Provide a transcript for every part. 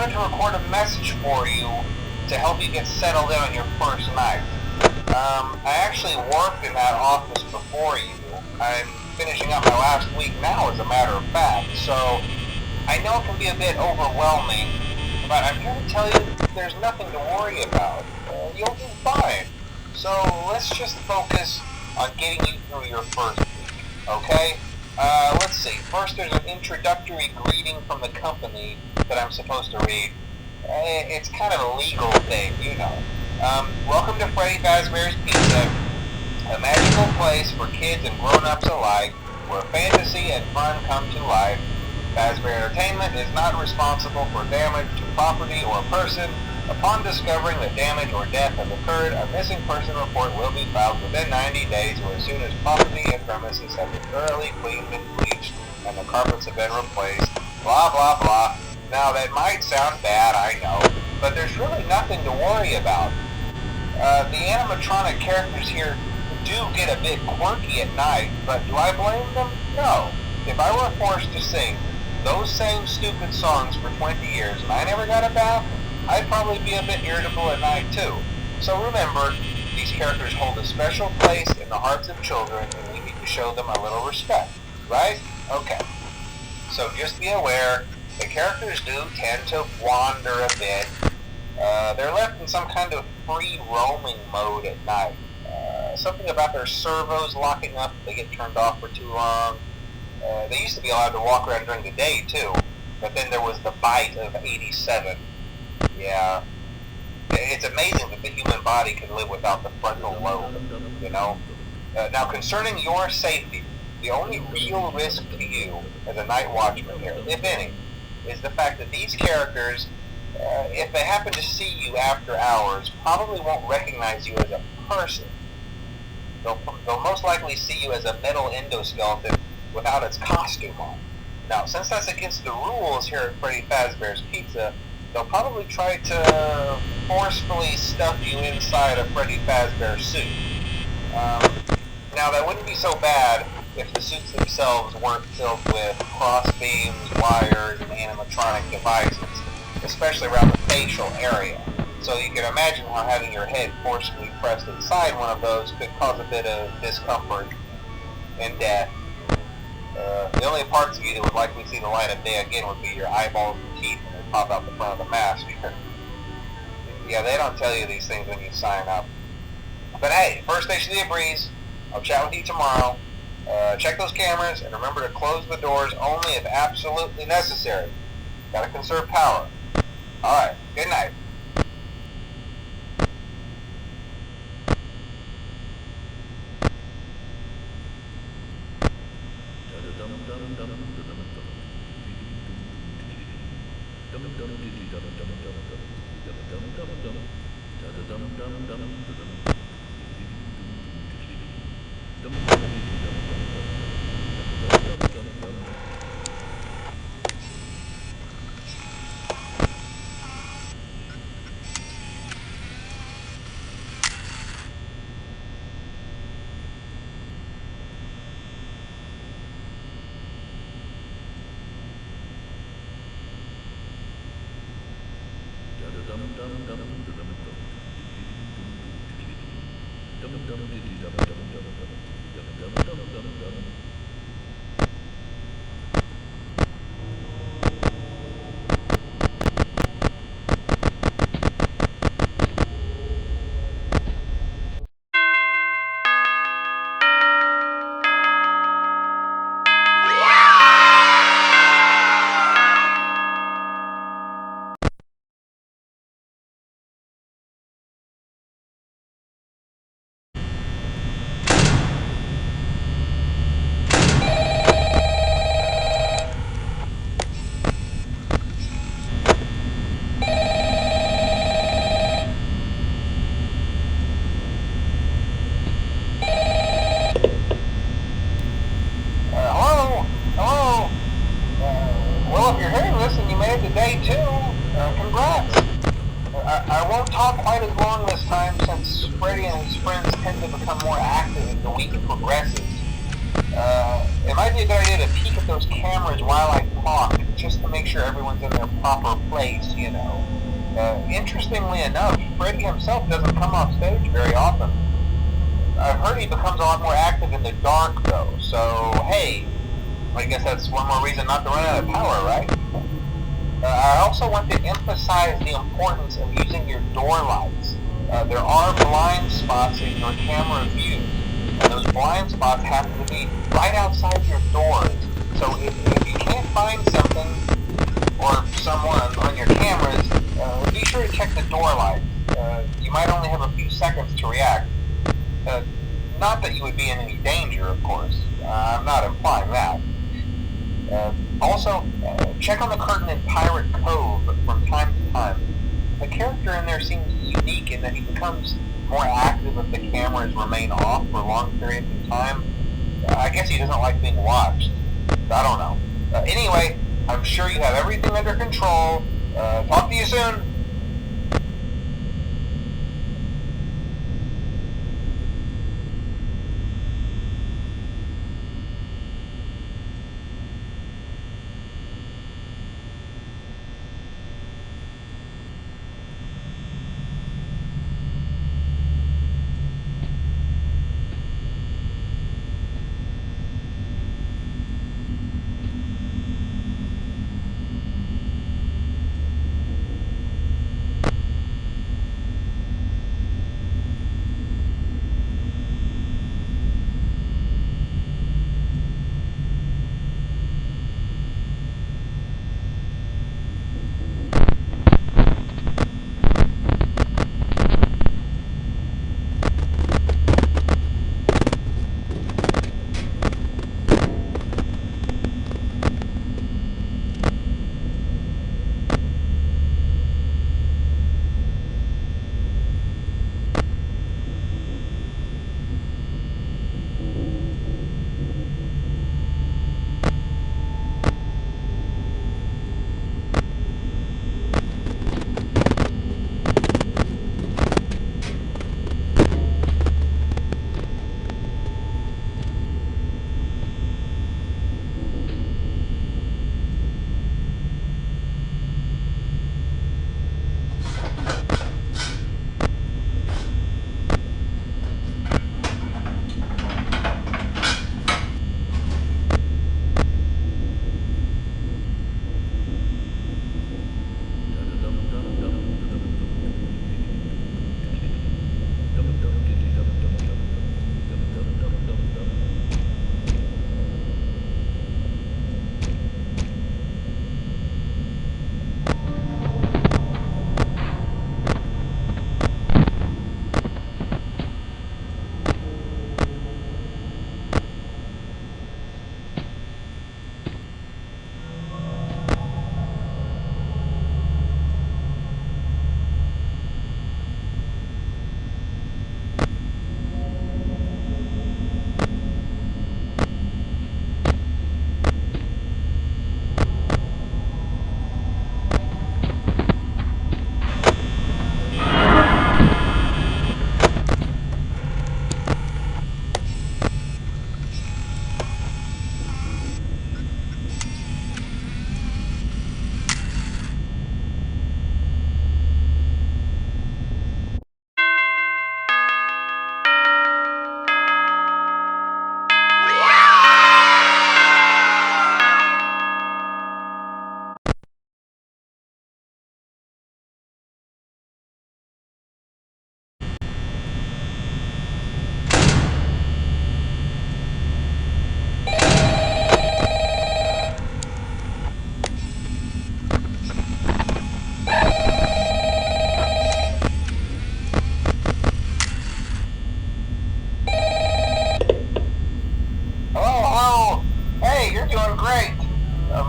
wanted to record a message for you to help you get settled in on your first night. I actually worked in that office before you. I'm finishing up my last week now, as a matter of fact, so I know it can be a bit overwhelming, but I'm here to tell you there's nothing to worry about. You'll do fine. So let's just focus on getting you through your first week, okay? Let's see. First, there's an introductory greeting from the company that I'm supposed to read. It's kind of a legal thing, you know. Welcome to Freddy Fazbear's Pizza, a magical place for kids and grown-ups alike, where fantasy and fun come to life. Fazbear Entertainment is not responsible for damage to property or person. Upon discovering that damage or death has occurred, a missing person report will be filed within 90 days or as soon as property and premises have been thoroughly cleaned and bleached and the carpets have been replaced. Blah, blah, blah. Now, that might sound bad, I know, but there's really nothing to worry about. The animatronic characters here do get a bit quirky at night, but do I blame them? No. If I were forced to sing those same stupid songs for 20 years and I never got a bath, I'd probably be a bit irritable at night too. So remember, these characters hold a special place in the hearts of children and we need to show them a little respect, right? Okay. So just be aware, the characters do tend to wander a bit. They're left in some kind of free roaming mode at night. Something about their servos locking up if they get turned off for too long. They used to be allowed to walk around during the day too, but then there was the bite of 87. Yeah. It's amazing that the human body can live without the frontal lobe, you know? Now, concerning your safety, the only real risk to you as a night watchman here, if any, is the fact that these characters, if they happen to see you after hours, probably won't recognize you as a person. They'll most likely see you as a metal endoskeleton without its costume on. Now, since that's against the rules here at Freddy Fazbear's Pizza, they'll probably try to forcefully stuff you inside a Freddy Fazbear suit. Now, that wouldn't be so bad if the suits themselves weren't filled with cross beams, wires, and animatronic devices, especially around the facial area. So you can imagine how having your head forcefully pressed inside one of those could cause a bit of discomfort and death. The only parts of you that would likely see the light of day again would be your eyeballs and teeth when they pop out the front of the mask. Yeah, they don't tell you these things when you sign up. But hey, first station of the breeze. I'll chat with you tomorrow. Check those cameras and remember to close the doors only if absolutely necessary. Gotta conserve power. Alright, good night. It might be a good idea to peek at those cameras while I talk, just to make sure everyone's in their proper place, you know. Interestingly enough, Freddy himself doesn't come off stage very often. I've heard he becomes a lot more active in the dark, though, so hey, I guess that's one more reason not to run out of power, right? I also want to emphasize the importance of using your door lights. There are blind spots in your camera view, and those blind spots happen to be right outside your doors. So if you can't find something or someone on your cameras, be sure to check the door lights. You might only have a few seconds to react. Not that you would be in any danger, of course. I'm not implying that. Also, check on the curtain in Pirate Cove from time to time. The character in there seems unique in that he becomes more active if the cameras remain off for long periods of time. I guess he doesn't like being watched. I don't know. Anyway, I'm sure you have everything under control. Talk to you soon.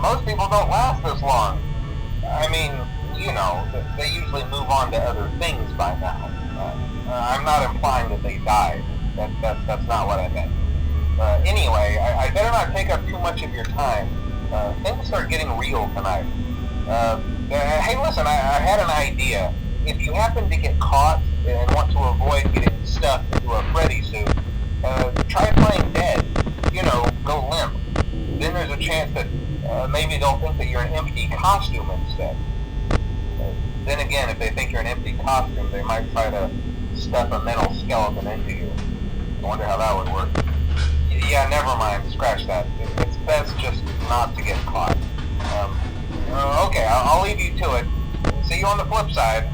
Most people don't last this long. I mean, you know, they usually move on to other things by now. I'm not implying that they died. That's not what I meant. Anyway, I better not take up too much of your time. Things start getting real tonight. Hey, listen, I had an idea. If you happen to get caught and want to avoid getting stuffed into a Freddy suit, try playing dead. You know, go limp. Then there's a chance that maybe they'll think that you're an empty costume instead. Then again, if they think you're an empty costume, they might try to stuff a metal skeleton into you. I wonder how that would work. Yeah, never mind. Scratch that. It's best just not to get caught. Okay, I'll leave you to it. See you on the flip side.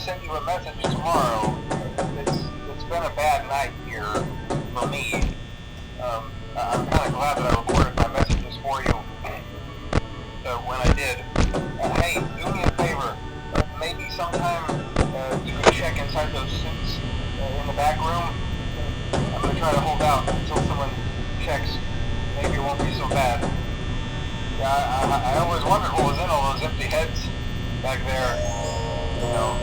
send you a message tomorrow. It's been a bad night here for me. I'm kind of glad that I recorded my messages for you when I did. Hey, do me a favor. Maybe sometime you can check inside those suits in the back room. I'm going to try to hold out until someone checks. Maybe it won't be so bad. I always wondered what was in all those empty heads back there. You know,